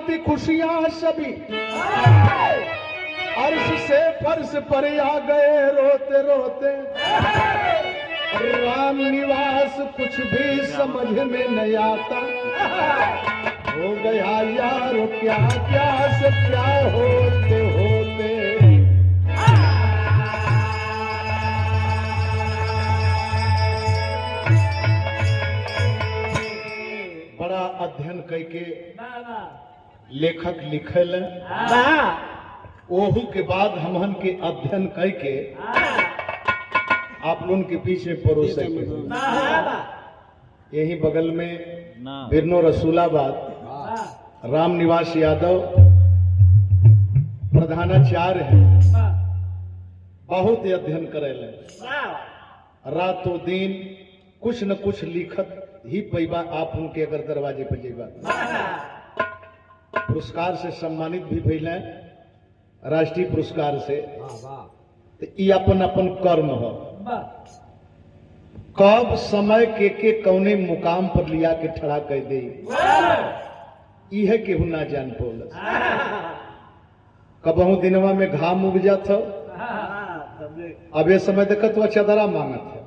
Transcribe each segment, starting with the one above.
रात खुशियां सभी अर्श से फर्श पर आ गए रोते रोते। राम निवास कुछ भी समझ में नहीं आता, हो गया यार क्या क्या से क्या होते होते। बड़ा अध्ययन करके लेखक लिखल ओहू के बाद हमहन के अध्ययन करके आप लोगों के पीछे परोसे यही बगल में बिरनो रसूलाबाद राम निवास यादव प्रधानाचार्य है, बहुत ही अध्ययन करेले रातों दिन कुछ न कुछ लिखत ही पैबा। आप उनके अगर दरवाजे पर जेबा पुरस्कार से सम्मानित भी भइले, राष्ट्रीय पुरस्कार से। तो ये अपन अपन कर्म हो, कब समय के कौने मुकाम पर लिया के ठड़ा कर दे यह केहू ना जान पौल। कबहू दिनवा में घाम उग जात हो, अब ये समय देखत हुआ चदरा मांगत है,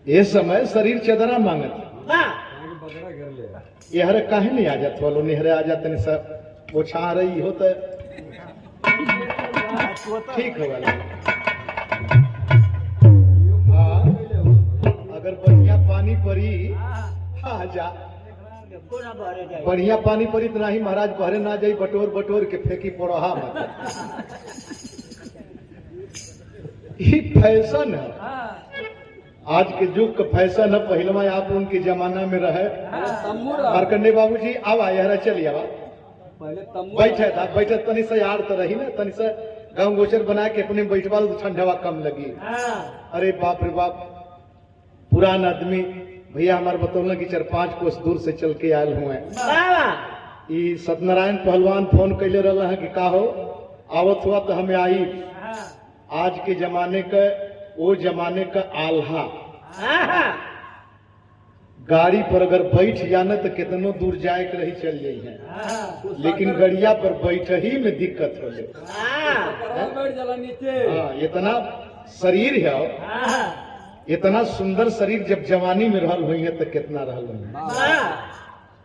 ये समय शरीर चदरा मांगत है। यहरे काहे नहीं आ जात वालो, निहरे आ जाते नहीं सब पोछा रही हो तो ठीक है वाला। हाँ, अगर बढ़िया पानी पड़ी आ जा, बढ़िया पानी पड़ी तो नहीं महाराज बहरे ना जाई, बटोर बटोर के फेंकी पड़ोहा मत। ये फैशन है, आज के युग का फैशन है। पहलवा आप उनके जमाना में रहे मारकंडे बाबूजी आवा यार चलिए आवा बैठे था, बैठे तनी से यार तो रही ना, तनी से गाँव गोचर बना के अपने बैठवाल ठंडवा कम लगी। अरे बाप रे बाप, पुरान आदमी भैया हमारे बतौल कि 4-5 कोस दूर से चल के आयल हुए। ये सत्यनारायण पहलवान फोन कैले रहा है कि का हो आवत हुआ तो हमें आई। आज के जमाने का वो जमाने का आल्हा, गाड़ी पर अगर बैठ जाना तो कितनों दूर जाए के रही चल जाई है, लेकिन गड़िया पर बैठ ही में दिक्कत हो जाए। इतना शरीर है, इतना सुंदर शरीर जब जवानी में रहल हुई है तो कितना रहल हुई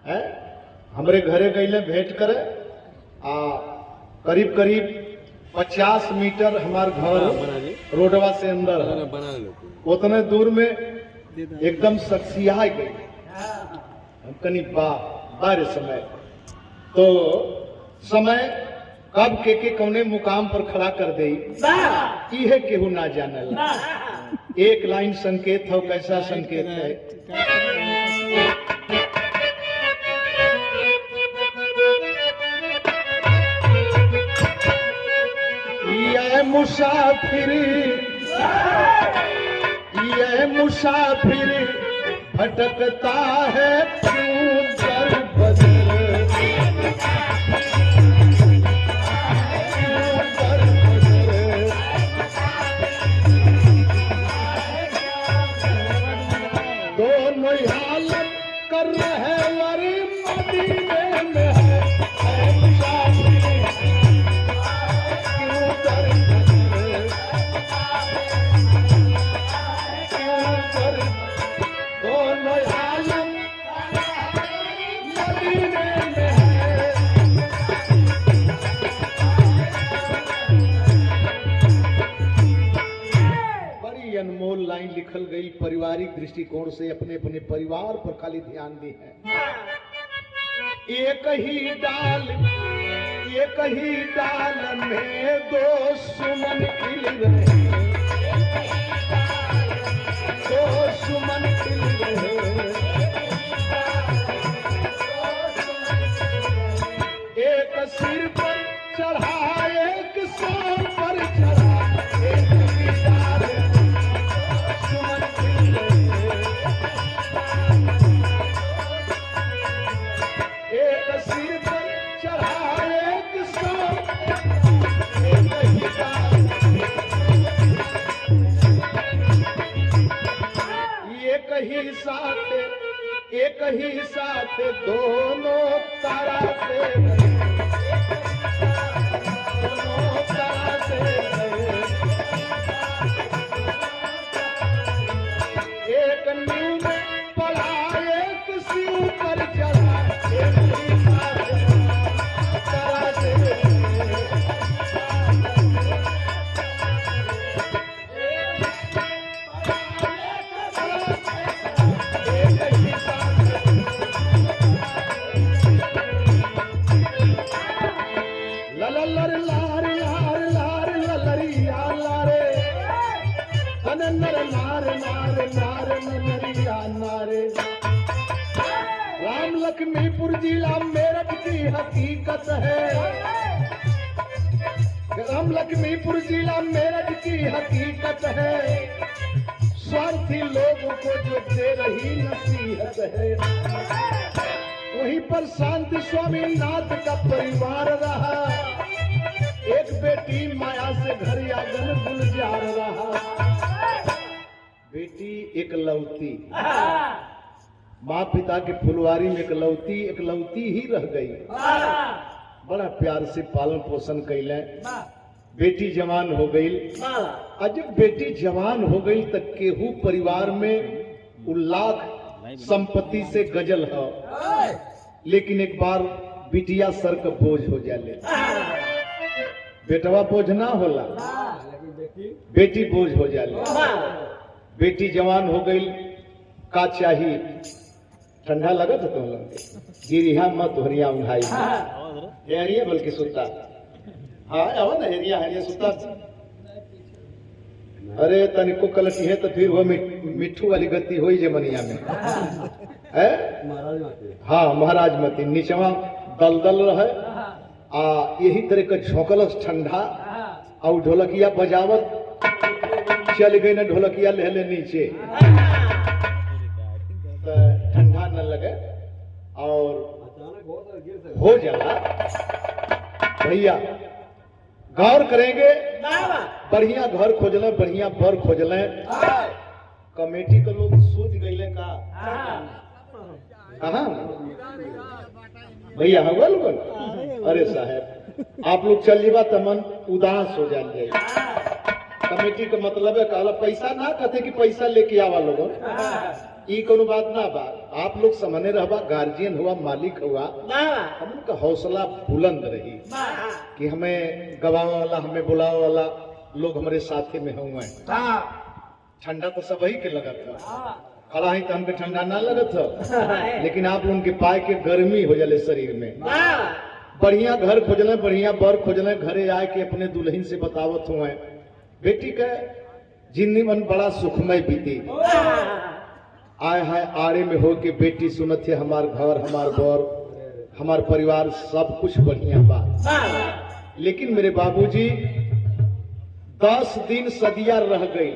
है। हमरे घरे गईले भेंट करे, करीब करीब 50 मीटर हमार घर रोडवा से अंदर है, उतने दूर में एकदम सख्सिया गई। हम कनी बारे समय तो समय कब के कौने मुकाम पर खड़ा कर दे यह केहू ना जानल। एक लाइन संकेत हो, कैसा संकेत है। ये मुसाफिर भटकता है क्यों दर बदर, दोनों हालत कर रहे वरी मदीने में है। क्यों दर अनमोल लाइन लिखल गई पारिवारिक दृष्टिकोण से, अपने अपने परिवार पर खाली ध्यान दी है। एक ही डाल में 2 सुमन खिल रहे, 2 सुमन खिल रहे। एक सिर पर चढ़ा, एक सर पर चढ़ा, एक ही डाल एक ही साथ दोनों तारा से एक नींद पड़ा एक सिर पर चला एक ही साथ तारा से राम लक्ष्मीपुर जिला मेरठ की हकीकत है। राम लक्ष्मीपुर जिला मेरठ की हकीकत है। स्वार्थी लोगों को जो दे रही नसीहत है। वहीं पर शांति स्वामी नाथ का परिवार रहा। एक बेटी माया से घर आंगन गुलजार रहा। बेटी एकलौती, माँ पिता के फुलवारी में एकलौती ही रह गई। बड़ा प्यार से पालन पोषण कैले। बेटी जवान हो गई। जब बेटी जवान हो गई तब केहू परिवार में उल्लाख संपत्ति से गजल है। लेकिन एक बार बिटिया सर का बोझ हो जाले। बेटवा बोझ ना होला, बेटी बोझ हो जाले। बेटी जवान हो गई। का चाहिए? ठंडा लगत तो गिरिहा मत हरिया उठाई हेरिया बल्कि सुता। हाँ आवा ना हेरिया हेरिया सुता। अरे तनिको कलटी है तो फिर वो मिट्ठू वाली गति हो जमनिया में है। हाँ महाराज मती नीचवा दलदल रहे। यही तरह का झोंकलस ठंडा और ढोलकिया बजावत चल गई ना। ढोलकिया ले नीचे ठंडा न लगे और हो जाला। भैया गौर करेंगे। बढ़िया घर खोजले, बढ़िया बर खोजले। कमेटी के लोग सोच गए का कहा भैया हवा लोग। अरे साहब आप लोग चल जीवा तो मन उदास हो जाए। कमेटी का मतलब है कहला पैसा ना कहते कि पैसा लेके आवा लोग। ई कोनो बात ना बा। आप लोग समझने रहबा, गार्जियन हुआ, मालिक हुआ, हम उनका हौसला बुलंद रही कि हमें गवावा वाला, हमें बुलावा वाला लोग हमारे साथे में हुए। ठंडा तो सब ही के लगत था। खड़ा ही तो हमके ठंडा ना लगत था। लेकिन आप लोगों के पाए के गर्मी हो जाले शरीर में। बढ़िया घर खोजले, बढ़िया बर खोजले। घरे आए के अपने दुल्हन से बतावत हुए बेटी का जिंदगी मन बड़ा सुखमय बीती। आए हाय आड़े में हो के बेटी सुनत है हमार घर, हमार बर, हमार परिवार सब कुछ बढ़िया बा। लेकिन मेरे बाबूजी 10 दिन सदिया रह गई।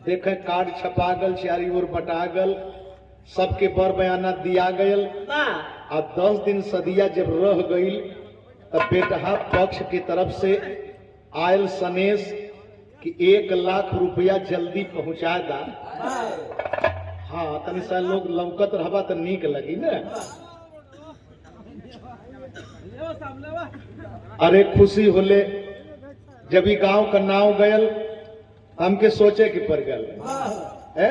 देखे कार्ड छपा गल, चारी ओर बटा गल, सबके बर बयाना दिया गयल। अब 10 दिन सदिया जब रह गई तब बेटहा पक्ष की तरफ से आयल सनेश कि 1 लाख रुपया जल्दी पहुंचा दा। हाँ तनि सा लोग लौकत रहबा तो नीक लगी ना। अरे खुशी होले जब ही गांव का नाव गयल हमके सोचे कि पड़ गल है।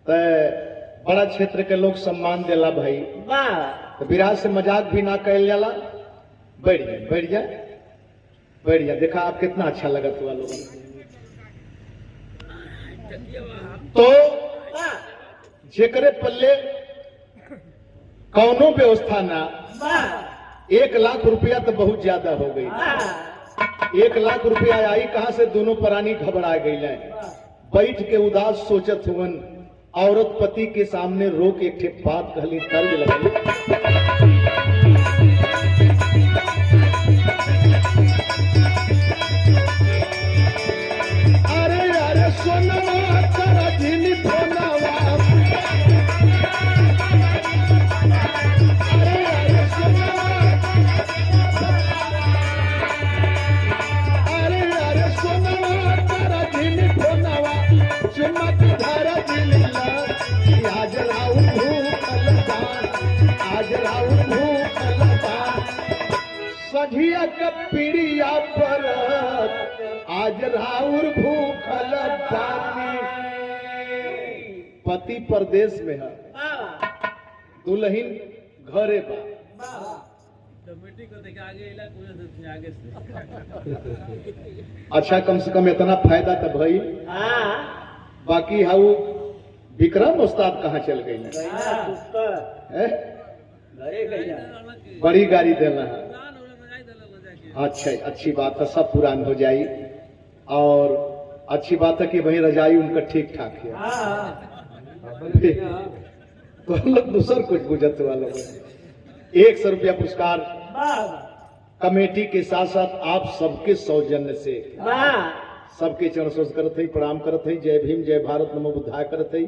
तो बड़ा क्षेत्र के लोग सम्मान देला भाई। तो विराज से मजाक भी ना कैल जाला। बैठ जाए बैठ जाए बैठ जाए। देखा आप कितना अच्छा लगा हुआ लोगों। तो जेकरे पल्ले कौनो व्यवस्था ना, 1 लाख रुपया तो बहुत ज्यादा हो गई। 1 लाख रुपया आई कहां से? दोनों प्राणी घबरा गई। बैठ के उदास सोचत हुवन। औरत पति के सामने रोक एक ठे बात कहली, तर्ज लगली। अरे अरे सोनवा तेरा दिल फोनवा। अरे अरे सोनवा, अरे अरे सोनवा तेरा दिल फोनवा। चुम्मा धारा दिल ला जलाऊ। कोठिया का पीड़िया पर आज राउर भूखल बानी। पति परदेश में है, दुल्हन घरे बा। अच्छा कम से कम इतना फायदा तो भई। बाकी हाउ विक्रम उस्ताद कहाँ चल गई? बड़ी गाड़ी देना है। अच्छा अच्छी बात है, सब पुरान हो जाई। और अच्छी बात है कि भाई रजाई उनका ठीक ठाक है। तो हम लोग दूसर कुछ बुझत वालों में 100 रुपया पुरस्कार कमेटी के साथ साथ आप सबके सौजन्य से सबके चरण स्पर्श करत है, प्रणाम करत है। जय भीम जय भारत नमो बुद्धाय करत है।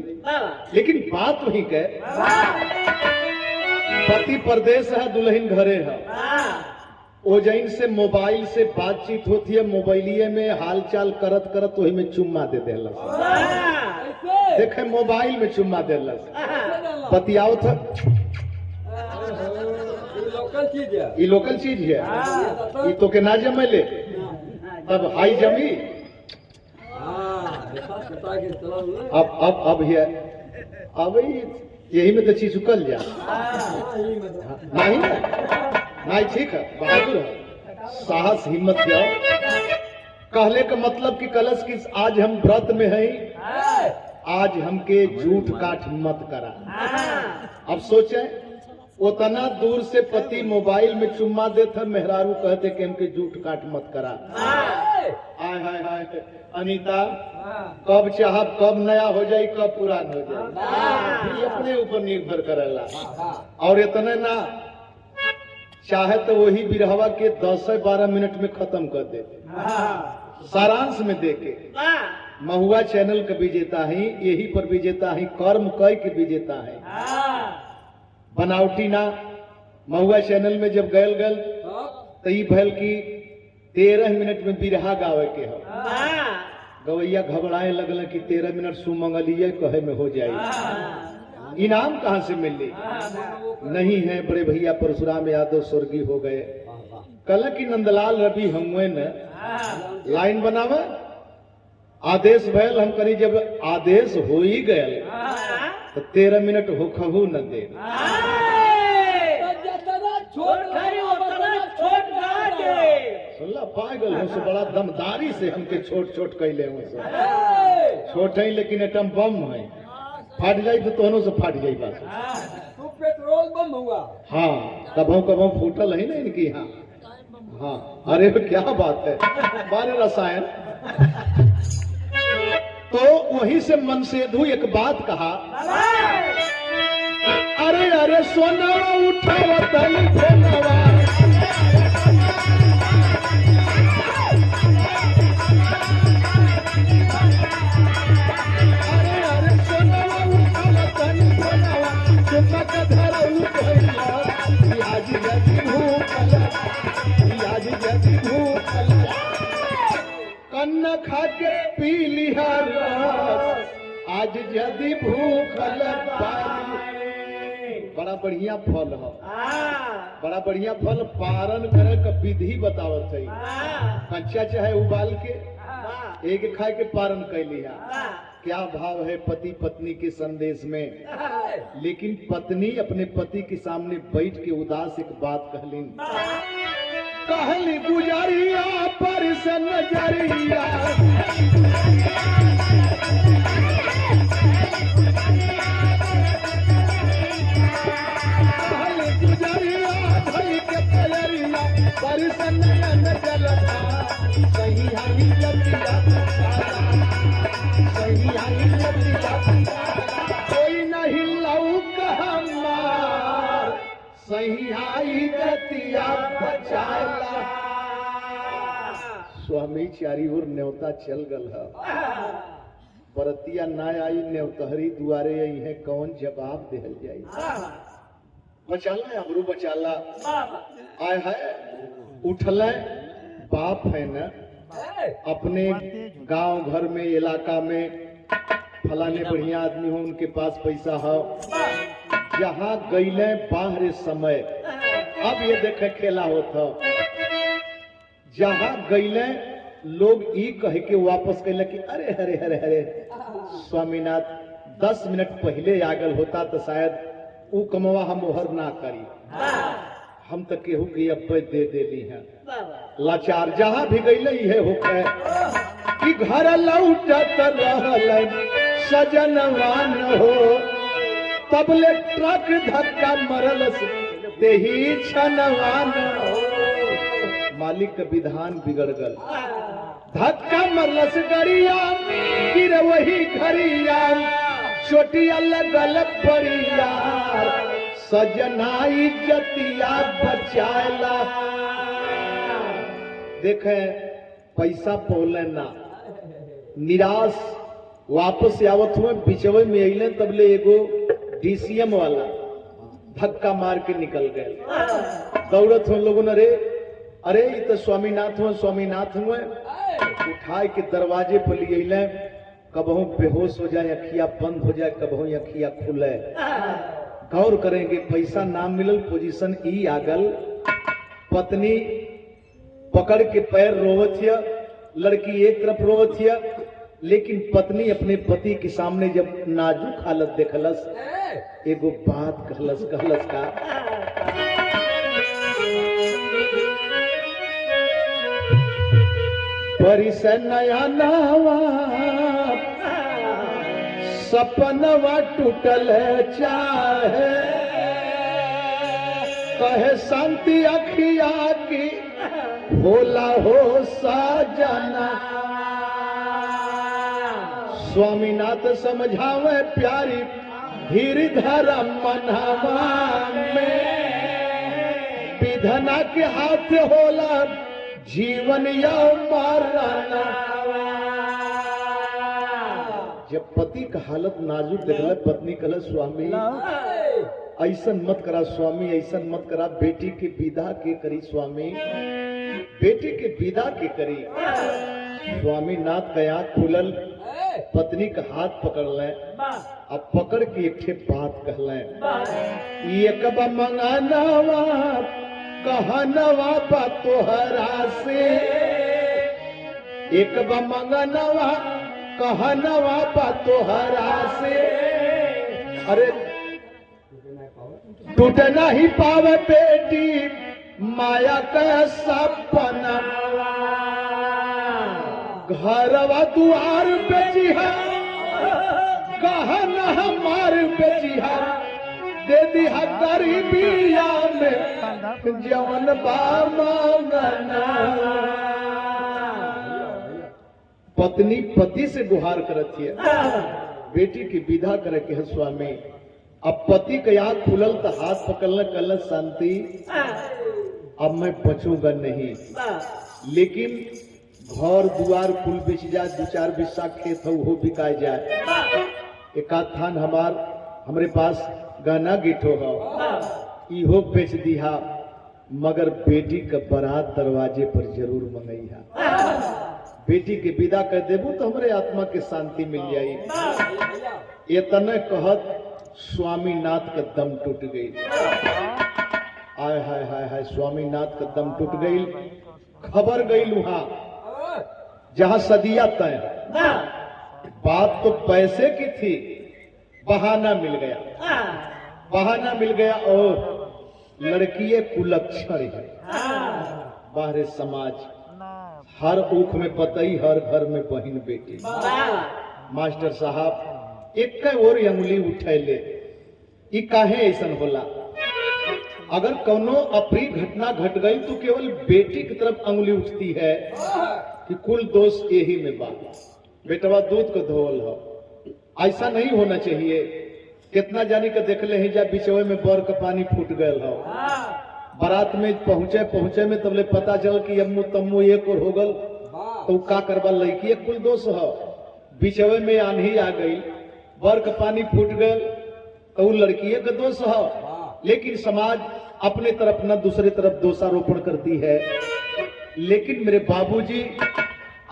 लेकिन बात वही के पति परदेश है, दुल्हन घरे है। ओजैन से मोबाइल से बातचीत होती है, मोबाइलिए में हालचाल करत करत वही में चुम्मा दे देलस। देखे मोबाइल में चुम्मा देलस, बतियाओ था। ये लोकल चीज है, ये तो के ना जमेले तब हाई जमी। अब है अब यही में तो चीज उकल जा नहीं नहीं। ठीक है, बहादुर है, साहस हिम्मत जाओ। कहले का मतलब कि कलश की आज हम व्रत में हैं, आज हमके झूठ काठ मत करा। अब सोचे उतना दूर से पति मोबाइल में चुम्मा देता, मेहरारू कहते कि हमके झूठ काट मत करा। हाय हाय हाय अनीता, कब चाहब कब नया हो जाए, कब पुरान हो जाए, अपने ऊपर निर्भर करेला। और इतने ना चाहे तो वही बिरहवा के 10 से 12 मिनट में खत्म कर दे। सारांश में देके महुआ चैनल का विजेता है, यही पर विजेता है, कर्म कई के विजेता है। बनावटी ना महुआ चैनल में जब गयल गल तो ये भैल की 13 मिनट में बिरहा गावे के हो। गवैया घबराए लगल कि 13 मिनट सुमंगलिए कहे में हो जाए। इनाम कहाँ से मिले? नहीं है, बड़े भैया परशुराम यादव स्वर्गीय हो गए। कल की नंदलाल रवि हमवे न लाइन बनावे, आदेश भयल हम करी, जब आदेश हो ही गए तो 13 मिनट होखहू न दे। सुनला पागल हो से बड़ा दमदारी से हमके छोट छोट कैले हो से छोट है, लेकिन एटम बम है, फाट जाए तो तोहनों से फाट जाए बस। तू पेट्रोल बम हुआ। हाँ कभों फूटल है ना इनकी। हाँ हाँ अरे क्या बात है, बारे रसायन। तो वहीं से मनसेधु एक बात कहा, अरे अरे सोना उठावा तनी फोनवा, अरे अरे सोना उठावा तनी फोनवा, चुम्बक धरऊ भैया, आज जदी भूखल, आज जदी भूखल, कन्न खा के पी लिहा रस, आज जदी भूखल पानी। बड़ा बढ़िया फल है, बड़ा बढ़िया फल। पारण करे का विधि बतावत है, कच्चा चाहे उबाल के एक खाए के पारण कर लिया। क्या भाव है पति पत्नी के संदेश में। लेकिन पत्नी अपने पति के सामने बैठ के उदास एक बात कहलीन, कहली गुजरिया पर से नजरिया, कहली गुजरिया धई के पलरिया पर से नजरिया, सही आई लतिया, सही आई लतिया, कोई नहीं लौक हमार, सही आई गतिया बचाला। स्वामी चारी ओर न्योता चल गल है, परतिया ना आई न्योतहरी दुआरे आई है, कौन जवाब देहल जाई। बचाला अबरू बचाला। आय है उठल बाप है न, अपने गांव घर में इलाका में फलाने बढ़िया आदमी हो, उनके पास पैसा हो, जहाँ गईले बाहर समय। अब ये देखे खेला होता, जहां गईले लोग ई कह के वापस कहले कि अरे हरे हरे हरे स्वामीनाथ 10 मिनट पहले आगल होता तो शायद ऊ कमवा हम ओहर ना करी, हम तो केहू की अब दे देली हैं लाचार। जहां भी गईले इहे होखे कि घर लौटत रहल सजनवान हो, तबले ट्रक धक्का मरल देही छनवान हो। मालिक का विधान बिगड़ गल, धक्का मरलस गरिया गिर वही घरिया, चोटिया लगल बड़िया सजनाई जतिया बचाएला। देखे पैसा पौले ना, निराश वापस आवत हुए बिचवे में अइले, तबले एगो डीसीएम वाला धक्का मार के निकल गए। दौड़त हुए लोगों ने अरे ये तो स्वामीनाथ हुए, स्वामीनाथ हुए। उठाए के दरवाजे पर लिए अइले, कबहू बेहोश हो जाए, अखिया बंद हो जाए, कबहू अखिया खुले। गौर करेंगे पैसा ना मिलल, पोजीशन ई आगल। पत्नी पकड़ के पैर रोवत हिया, लड़की एक तरफ रोवत हिया, लेकिन पत्नी अपने पति के सामने जब नाजुक हालत देखलस, एगो बात कहलस का परी से नया नवा सपनवा टूटल चाहे, कहे शांति अखिया की भोला हो सजना। स्वामीनाथ समझावे प्यारी धीर धर्म मनवा में, विधना के हाथ होला जीवन या मरना। जब पति का हालत नाजुक देखल, पत्नी कहल स्वामी ऐसन मत करा, स्वामी ऐसन मत करा, बेटी के विदा के करी स्वामी, बेटी के विदा के करी। स्वामी नाथ का आंख खुलल, पत्नी का हाथ पकड़ ले, अब पकड़ के एक बात कहले, एक मंगानवा कहनवा बा तोहरा से, एक मंगनवा कहनवा बा तोहरा से। अरे टूट नहीं पावे बेटी माया का सपना, घरवा दुआर बेचिहा कहना हमार बेचिहा, दे दिहा गरीबिया में जवन बामना। पत्नी पति से गुहार करती है, बेटी की विदा करे के है स्वामी। अब पति का आंख खुलल तो हाथ पकड़ना कल शांति, अब मैं बचूंगा नहीं, लेकिन घर दुआर कुल बेच जाए, 2-4 बिस्सा खेत हो वो बिकाए जाए, एक आध थान हमारे पास गहना गिठो हो इहो बेच दिया, मगर बेटी का बारात दरवाजे पर जरूर मंगैहा। बेटी के विदा कर देबू तो हमारे आत्मा के शांति मिल जाई। ये तने कहत स्वामीनाथ का दम टूट गई। आय हाय हाय हाय, स्वामीनाथ का दम टूट गई। खबर गई लुहा जहां सदिया तय, बात तो पैसे की थी, बहाना मिल गया, बहाना मिल गया। और लड़की कुलक्षण है, बाहर समाज हर ऊख में पतई, हर घर में बहन बेटी। मास्टर साहब एक और अंगुली उठैले, ई काहे ऐसन होला? अगर कोनो अप्रिय घटना घट गई तो केवल बेटी की तरफ अंगुली उठती है कि कुल दोष यही में बा, बेटवा दूध को धोवल हो। ऐसा नहीं होना चाहिए। कितना जानी का देख ले जा बिचवे में बर का पानी फूट गए हो, बारात में पहुंचे में तबले पता चल कि अम्मू तम्मू एक और हो गल, तो का करबा लड़की कुल दोष हो। बिचवे में आंधी आ गई, बर का पानी फूट गए तो लड़की का दोष हो। लेकिन समाज अपने तरफ न दूसरे तरफ दोषारोपण करती है। लेकिन मेरे बाबूजी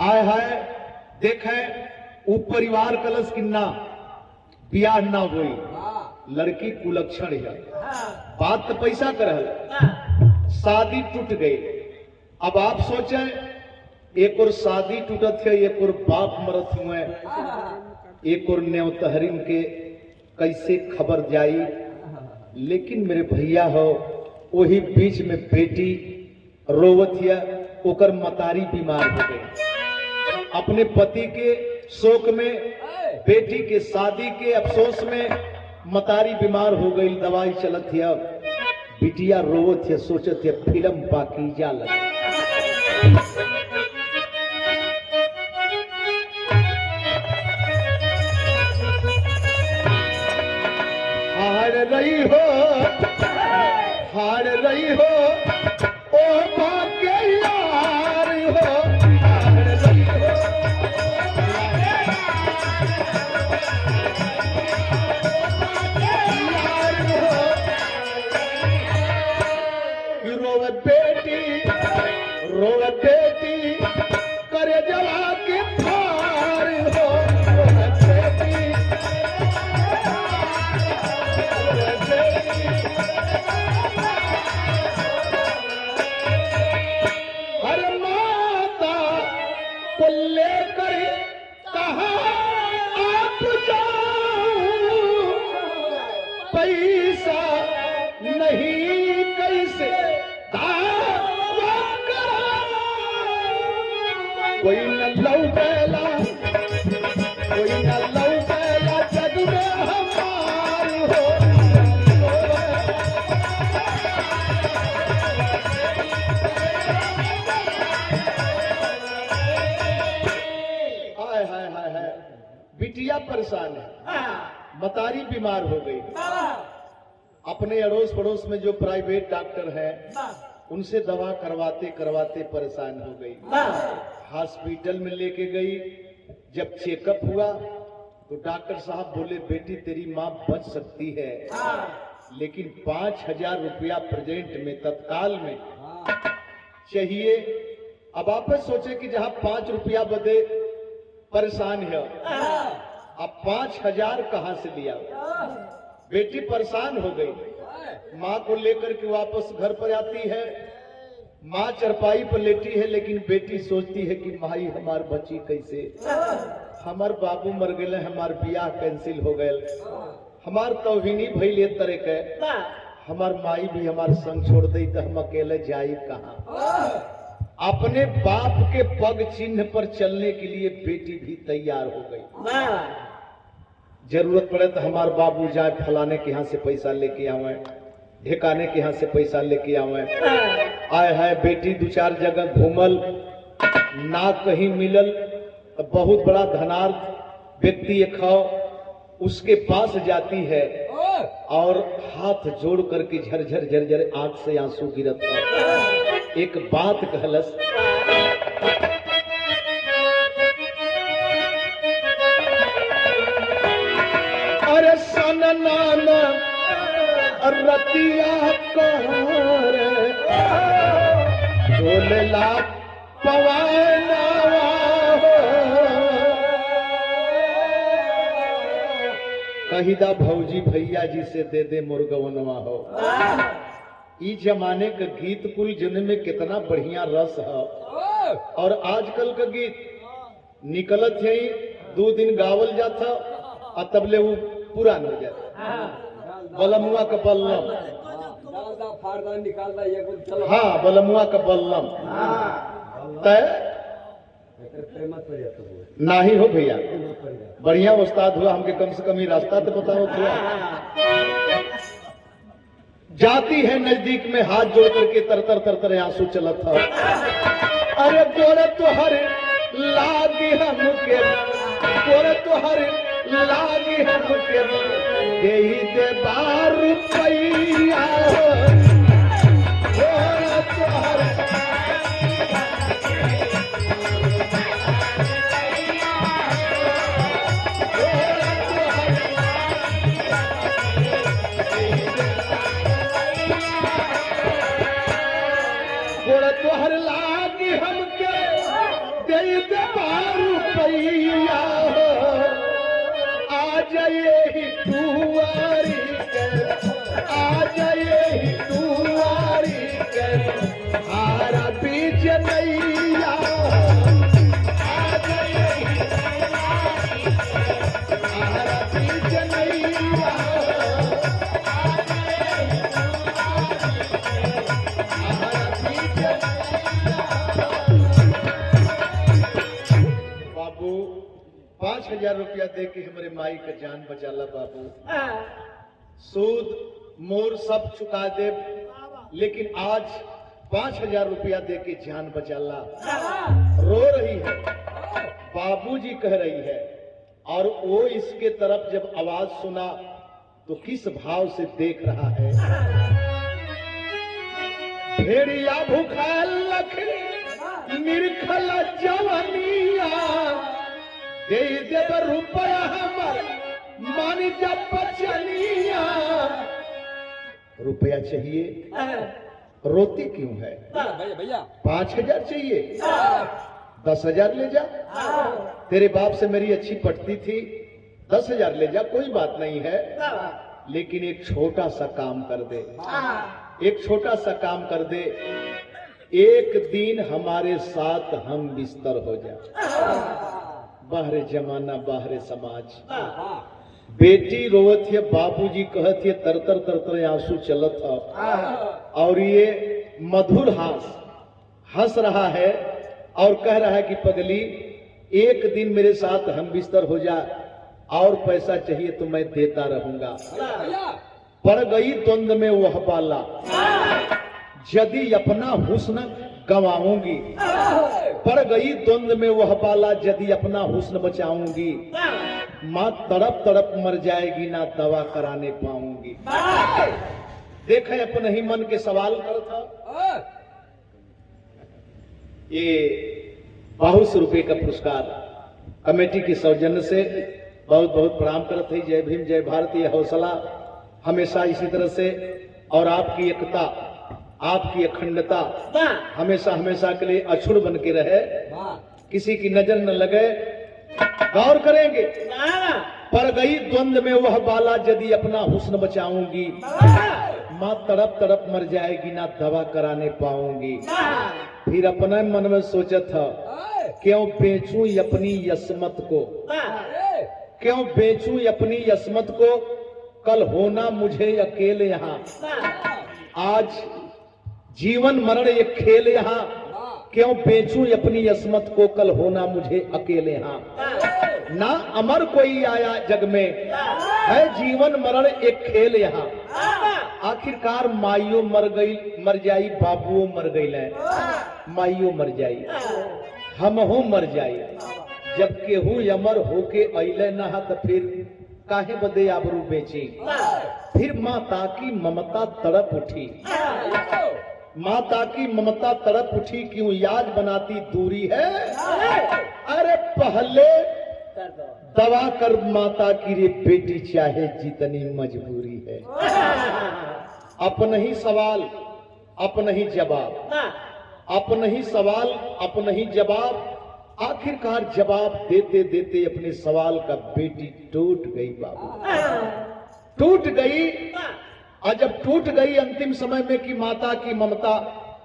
आए हाय देखे वो परिवार कलश किन्ना ब्याह ना हुई, लड़की कुलक्षण है, बात तो पैसा कर, शादी टूट गई। अब आप सोचें, एक और शादी टूटत है, एक और बाप मरत हुए, एक और न्योतहरीन के कैसे खबर जाई। लेकिन मेरे भैया हो, वही बीच में बेटी रोवत या ओकर मतारी बीमार हो गई। अपने पति के शोक में, बेटी के शादी के अफसोस में मतारी बीमार हो गई। दवाई चलत है, बिटिया रोवत है, सोचत है फिल्म पाकीजा लगे। हार रही हो, हार रही हो, ओ बाके यार हो, हार रही हो, यार हो। रोवे बेटी, रोवे बेटी, करे जवा के फार हो, रोवे बेटी, हर माता को लेकर कहा आप जाओ, पैसा नहीं कैसे दावा करा। कोई न लौटेला, कोई न लौटेला, जग में हमार हो। हाय हाय हाय हाय, बिटिया परेशान है, मतारी बीमार हो गई। अपने अड़ोस पड़ोस में जो प्राइवेट डॉक्टर है, उनसे दवा करवाते करवाते परेशान हो गई। हॉस्पिटल में लेके गई, जब चेकअप हुआ तो डॉक्टर साहब बोले बेटी तेरी माँ बच सकती है, लेकिन 5,000 रुपया प्रेजेंट में तत्काल में चाहिए। अब आप सोचे कि जहां 5 रुपया बदे परेशान है, अब 5,000 कहां से लिया। बेटी परेशान हो गई, माँ को लेकर के वापस घर पर आती है। माँ चरपाई पर लेटी है, लेकिन बेटी सोचती है कि माई हमार बची कैसे, हमार बाबू मर गए, हमार बियाह कैंसिल हो गए, हमार तौहीनी भइल एक तरह के, हमार माई भी हमार संग छोड़ दी तो हम अकेले जाई कहाँ। अपने बाप के पग चिन्ह पर चलने के लिए बेटी भी तैयार हो गई। जरूरत पड़े तो हमार बाबू जाए फलाने के यहाँ से पैसा लेके आवे, ढेकाने के यहाँ से पैसा लेके आवे। आए है बेटी 2-4 जगह घूमल, ना कहीं मिलल, तो बहुत बड़ा धनार्थ व्यक्ति एक उसके पास जाती है और हाथ जोड़ करके झरझर झरझर आंख से आंसू गिरता। एक बात कहलस, अरे सननाना रतिया कहर बोलला पवनवा हो, कहिदा भौजी भैया जी से दे दे मुर्गवनवा हो। ई जमाने का गीत कुल जिनमें कितना बढ़िया रस है, और आजकल का गीत निकलत है 2 दिन गावल जाता और तबले वो पूरा न हो जाता। बलमुआ का बल्लम, हाँ बलमुआ का बल्लम तय ना ही हो भैया। बढ़िया उस्ताद हुआ, हमके कम से कम ही रास्ता तो बताओ थोड़ा। जाती है नजदीक में हाथ जोड़ करके तरतर तरतर आंसू चलत था। अरे गोरे तोहर लागी हमके, गोरे तोहर लागी हमके, देही दे 12 रुपया गोरे तोहर तोहर लागी हमके दे 12 रुपया आ जाए ही तुआरी के, आ जाए ही तू जनैया आरती जनैया बाबू 5,000 रुपया दे के हमारे माई का जान बचाला बाबू। सूद मोर सब चुका दे, लेकिन आज 5,000 रुपया दे के जान बचाला। रो रही है, बाबूजी कह रही है, और वो इसके तरफ जब आवाज सुना तो किस भाव से देख रहा है। भेड़िया भूखा लख निरखल जवनिया दे देव रुपया हमर मान जब बचनिया। रुपया चाहिए, रोती क्यों है? भैया भैया 5,000 चाहिए, 10,000 ले जा। तेरे बाप से मेरी अच्छी पटती थी, 10,000 ले जा, कोई बात नहीं है। लेकिन एक छोटा सा काम कर दे, एक छोटा सा काम कर दे। एक दिन हमारे साथ हम बिस्तर हो जा। बाहरे जमाना, बाहरे समाज। बेटी रोवत है, बाबूजी कहत है, तरतर तरतर आंसू चलत है, और ये मधुर हंस रहा है और कह रहा है कि पगली एक दिन मेरे साथ हम बिस्तर हो जा, और पैसा चाहिए तो मैं देता रहूंगा। पड़ गई द्वंद में वह बाला, यदि अपना हुस्न गंवाऊंगी। पड़ गई द्वंद में वह बाला, यदि अपना हुस्न बचाऊंगी। मां तड़प तड़प मर जाएगी, ना दवा कराने पाऊंगी। देखें अपने ही मन के सवाल करता। ये 200 रुपए का पुरस्कार कमेटी के सौजन्य से बहुत बहुत प्रणाम करते हैं। जय भीम, जय भारत। ये हौसला हमेशा इसी तरह से, और आपकी एकता, आपकी अखंडता हमेशा हमेशा के लिए अछूट बन के रहे, किसी की नजर न लगे। गौर करेंगे, पड़ गई द्वंद में वह बाला, यदि अपना हुस्न बचाऊंगी। मां तड़प तड़प मर जाएगी, ना दवा कराने पाऊंगी। फिर अपने मन में सोचा था, क्यों बेचूं अपनी यस्मत को, क्यों बेचूं अपनी यस्मत को। कल होना मुझे अकेले यहाँ, आज जीवन मरण एक खेल यहाँ। क्यों बेचूं अपनी यस्मत को, कल होना मुझे अकेले यहाँ। ना अमर कोई आया जग में, है जीवन मरण एक खेल यहाँ। आखिरकार माइयो मर गई, मर जाई, बाबुओ मर गई, माइयो मर जाई, हम हो मर जाई। जब केहू अमर होके अइले ना, तो फिर काहे बदे आबरू बेची। फिर माता की ममता तड़प उठी, माता की ममता तड़प उठी। क्यों याद बनाती दूरी है, अरे पहले दवा कर माता की रे बेटी, चाहे जितनी मजबूरी है। अपना ही सवाल अपना ही जवाब, अपना ही सवाल अपना ही जवाब। आखिरकार जवाब देते देते अपने सवाल का बेटी टूट गई बाबू, टूट गई। और जब टूट गई अंतिम समय में कि माता की ममता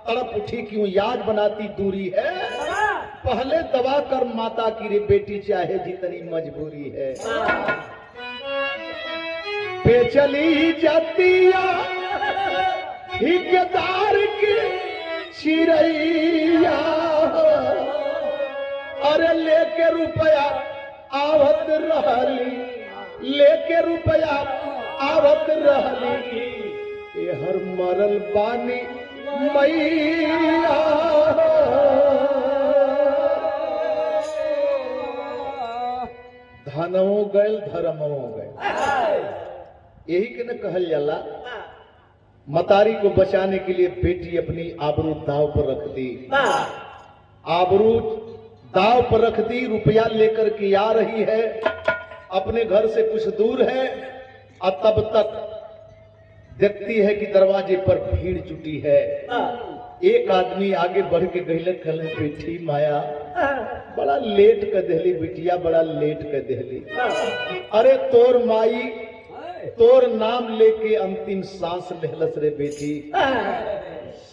तड़प उठी। क्यों याद बनाती दूरी है, पहले दवा कर माता की रे बेटी, चाहे जितनी मजबूरी है। बेचली जातिया ठेकेदार की चिरैया, अरे लेके रुपया आवत रहली, लेके रुपया आवत रहली। ये हर मरल बानी मैया, धनों गए धर्मों गए। यही के न कहल जाला, मतारी को बचाने के लिए बेटी अपनी आबरू दाव पर रख दी, आबरू दाव पर रख दी। रुपया लेकर के आ रही है, अपने घर से कुछ दूर है, और तब तक देखती है कि दरवाजे पर भीड़ जुटी है। एक आदमी आगे बढ़ के गहले कहले, बेटी माया बड़ा लेट कर देहली, बिटिया बड़ा लेट कर देहली। अरे तोर माई तोर नाम लेके अंतिम सांस लेहलस रे बेटी,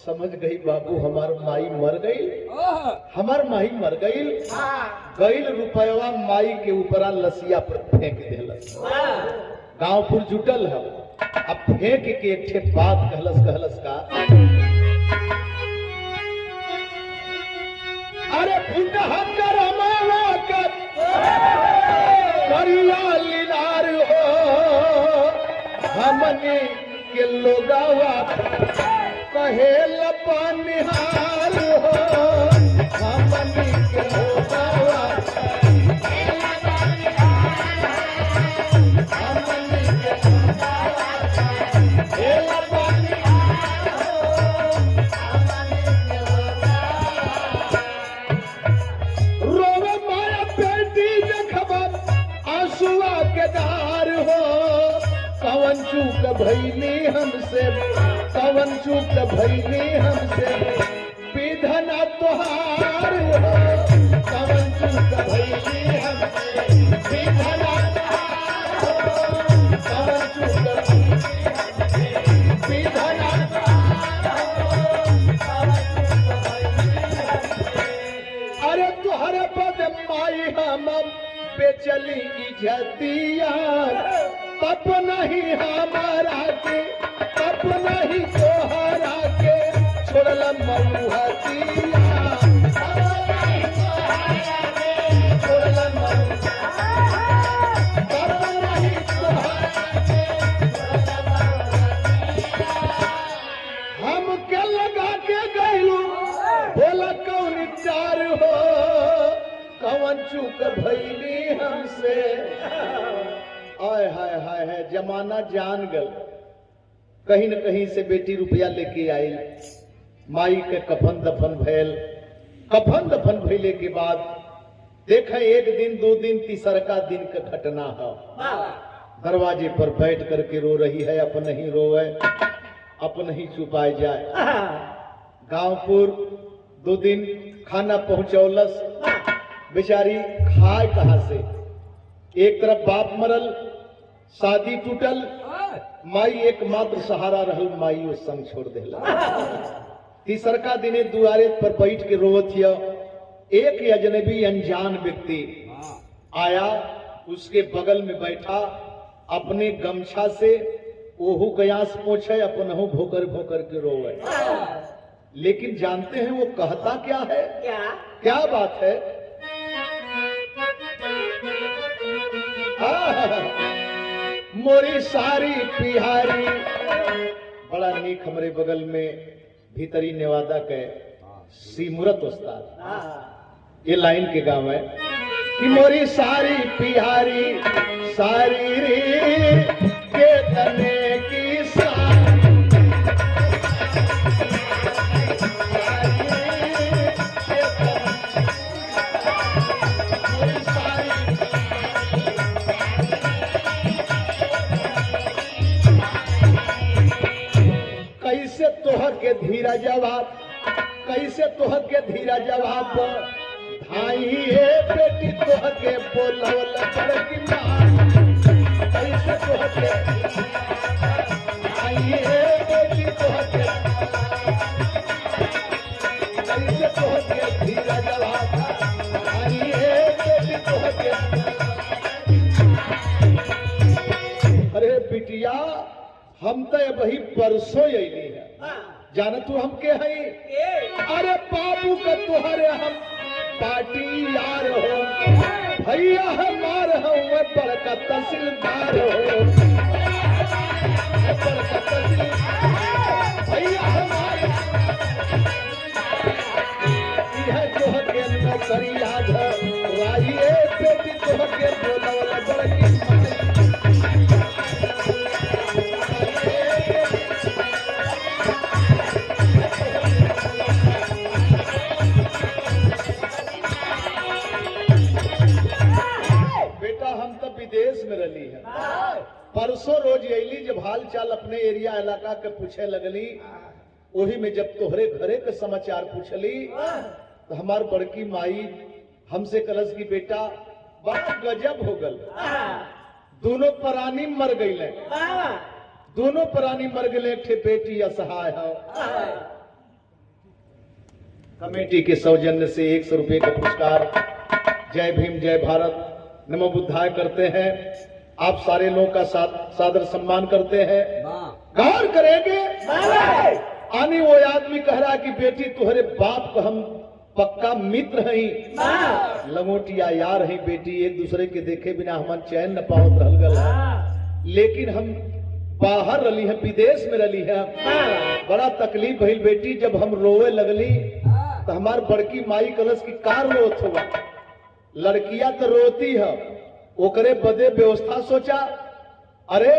समझ गई बाबू हमार माई मर गई, ओह, हमार माई मर गई। गईल रुपयवा माई के ऊपरा लसिया पर फेंक देलस। गांवपुर जुटल है, अब फेंक के एक ठे बात कहलस का, अरे फुटहा कर मावा कर करिया लीलार हो, हमने के लोगावा कहे लपनिहार हो, हमने के लोगावा हमने के लोगावा कहे लपनिहार हो, हमने के लोगावा। रोवे माया बेटी देखबा आंसुआ के धार हो, कवन चूक भइली हमसे, कवन चूक भइली हमसे, विधना तोहार हो, कवन चूक भइली हमसे, विधना तोहार हो, कवन चूक भइली हमसे, विधना तोहार हो, कवन चूक भइली हमसे। अरे तुहरे पद माई हम बेचली इज्जतिया, तप नहीं हमारा के, तप नहीं तोहरा के, छोड़ल मऊहतिया, तप नहीं तोहरा के, छोड़ल मऊहतिया, तप नहीं तोहरा के, छोड़ल मऊहतिया। हम के लगा के गइलू, बोला कौन चार हो, कवन चूक भइली हमसे। आय हाय हाय है, जमाना जान गल। कहीं न कहीं से बेटी रुपया लेके आई, माई के कफन दफन भैल। कफन दफन भैले के बाद देखे एक दिन दो दिन तीसरका दिन का घटना है। दरवाजे पर बैठ करके रो रही है, अपन ही रोवे अपन ही छुपाए जाए। गांवपुर 2 दिन खाना पहुंचौलस, बेचारी खाए कहां से। एक तरफ बाप मरल, शादी टूटल, माई एकमात्र सहारा रहल, माई वो संग छोड़ देला। तीसरका दिने दुआरे पर बैठ के रोवत हिया। एक अजनबी अनजान व्यक्ति आया, उसके बगल में बैठा, अपने गमछा से ओहू गयास पोछे, अपनहू भोकर भोकर के रोवे। लेकिन जानते हैं वो कहता क्या है? क्या बात है? मोरी सारी पिहारी। बड़ा नीक हमरे बगल में भीतरी नेवादा के सीमुरत उस्ताद, ये लाइन के गांव है कि मोरी सारी पिहारी सारी रे के तने की सारी कैसे तोह के धीरा जवाब, कैसे तोह के धीरा जवाब, धाई हे बेटी तोह के बोलवल बड़की माँ, कैसे तोह के धाई हे बेटी तोह के, कैसे तोह के धीरा जवाब, धाई हे बेटी तोह के। अरे बिटिया, हम तो वही परसों अली है, जान तू हम के हई? अरे बाबू का तुहरे हम पार्टी यार हो, भैया हमार हम बड़का तहसीलदार हो, बड़का तहसीलदार भैया हमारे यह तोह के नौकरिया घर राइए बेटी तोह के बोलवल बड़की विदेश में रही है। परसों रोज अली, जब हाल चाल अपने एरिया इलाका के पूछे लगली, वही में जब तोहरे घरे के समाचार पूछली तो हमार बड़की माई हमसे कलश की बेटा बड़ा गजब हो गल, दोनों प्राणी मर गई, दोनों प्राणी मर गए, एक बेटी असहाय है। कमेटी के सौजन्य से 100 रुपए का पुरस्कार जय भीम जय भारत नमो बुद्धाय करते हैं। आप सारे लोगों का सादर सम्मान करते हैं। गौर करेंगे आनी वो आदमी कह रहा कि बेटी तुम्हारे बाप को हम पक्का मित्र हैं, लंगोटिया यार हैं बेटी, एक दूसरे के देखे बिना हम चैन न पावत रहल गल, लेकिन हम बाहर रली है, विदेश में रली है, बड़ा तकलीफ भइल बेटी। जब हम रोवे लगली तो हमार बड़की माई कलश की कार रोत हुआ, लड़कियां तो रोती है, ओकरे बदे व्यवस्था सोचा। अरे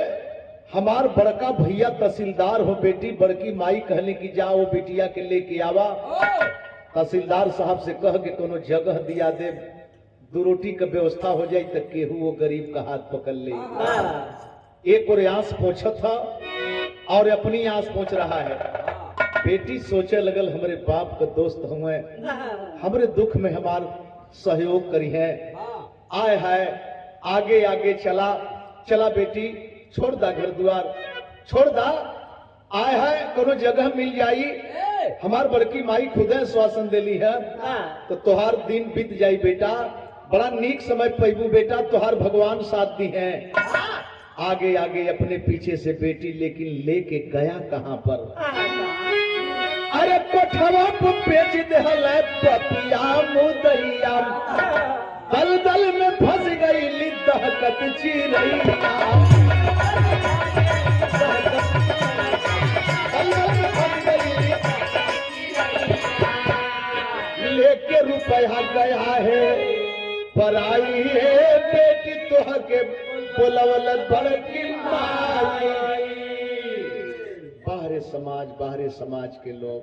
हमार बड़का भैया तहसीलदार हो बेटी, बड़की माई कहने की जा वो बिटिया के लेके आवा। तहसीलदार साहब से कह के कोनो जगह दिया दे, 2 रोटी का व्यवस्था हो जाए तो केहू वो गरीब का हाथ पकड़ ले। एक और आंस पोछा था और अपनी आंस पोछ रहा है। बेटी सोचे लगल हमारे बाप का दोस्त हुए, हमारे दुख में हमार सहयोग करी है। आए है आगे आगे चला चला बेटी, छोड़ दा घर द्वार, छोड़ दा, आए है कोनो जगह मिल जाई। हमार बड़की माई खुदे श्वासन देली है तो तोहार दिन बीत जाई बेटा, बड़ा नीक समय पैबू बेटा, तोहार भगवान साथ दी है। आगे आगे अपने पीछे से बेटी, लेकिन लेके गया कहां पर? अरे कोठवा पे बेच देहल पपिया मुदैया, दल दल में फंस गई दहकत चिरैया, लेके रुपया गया है पराई है बेटी, तोह के बोलवल बड़की माई। बाहरे समाज के लोग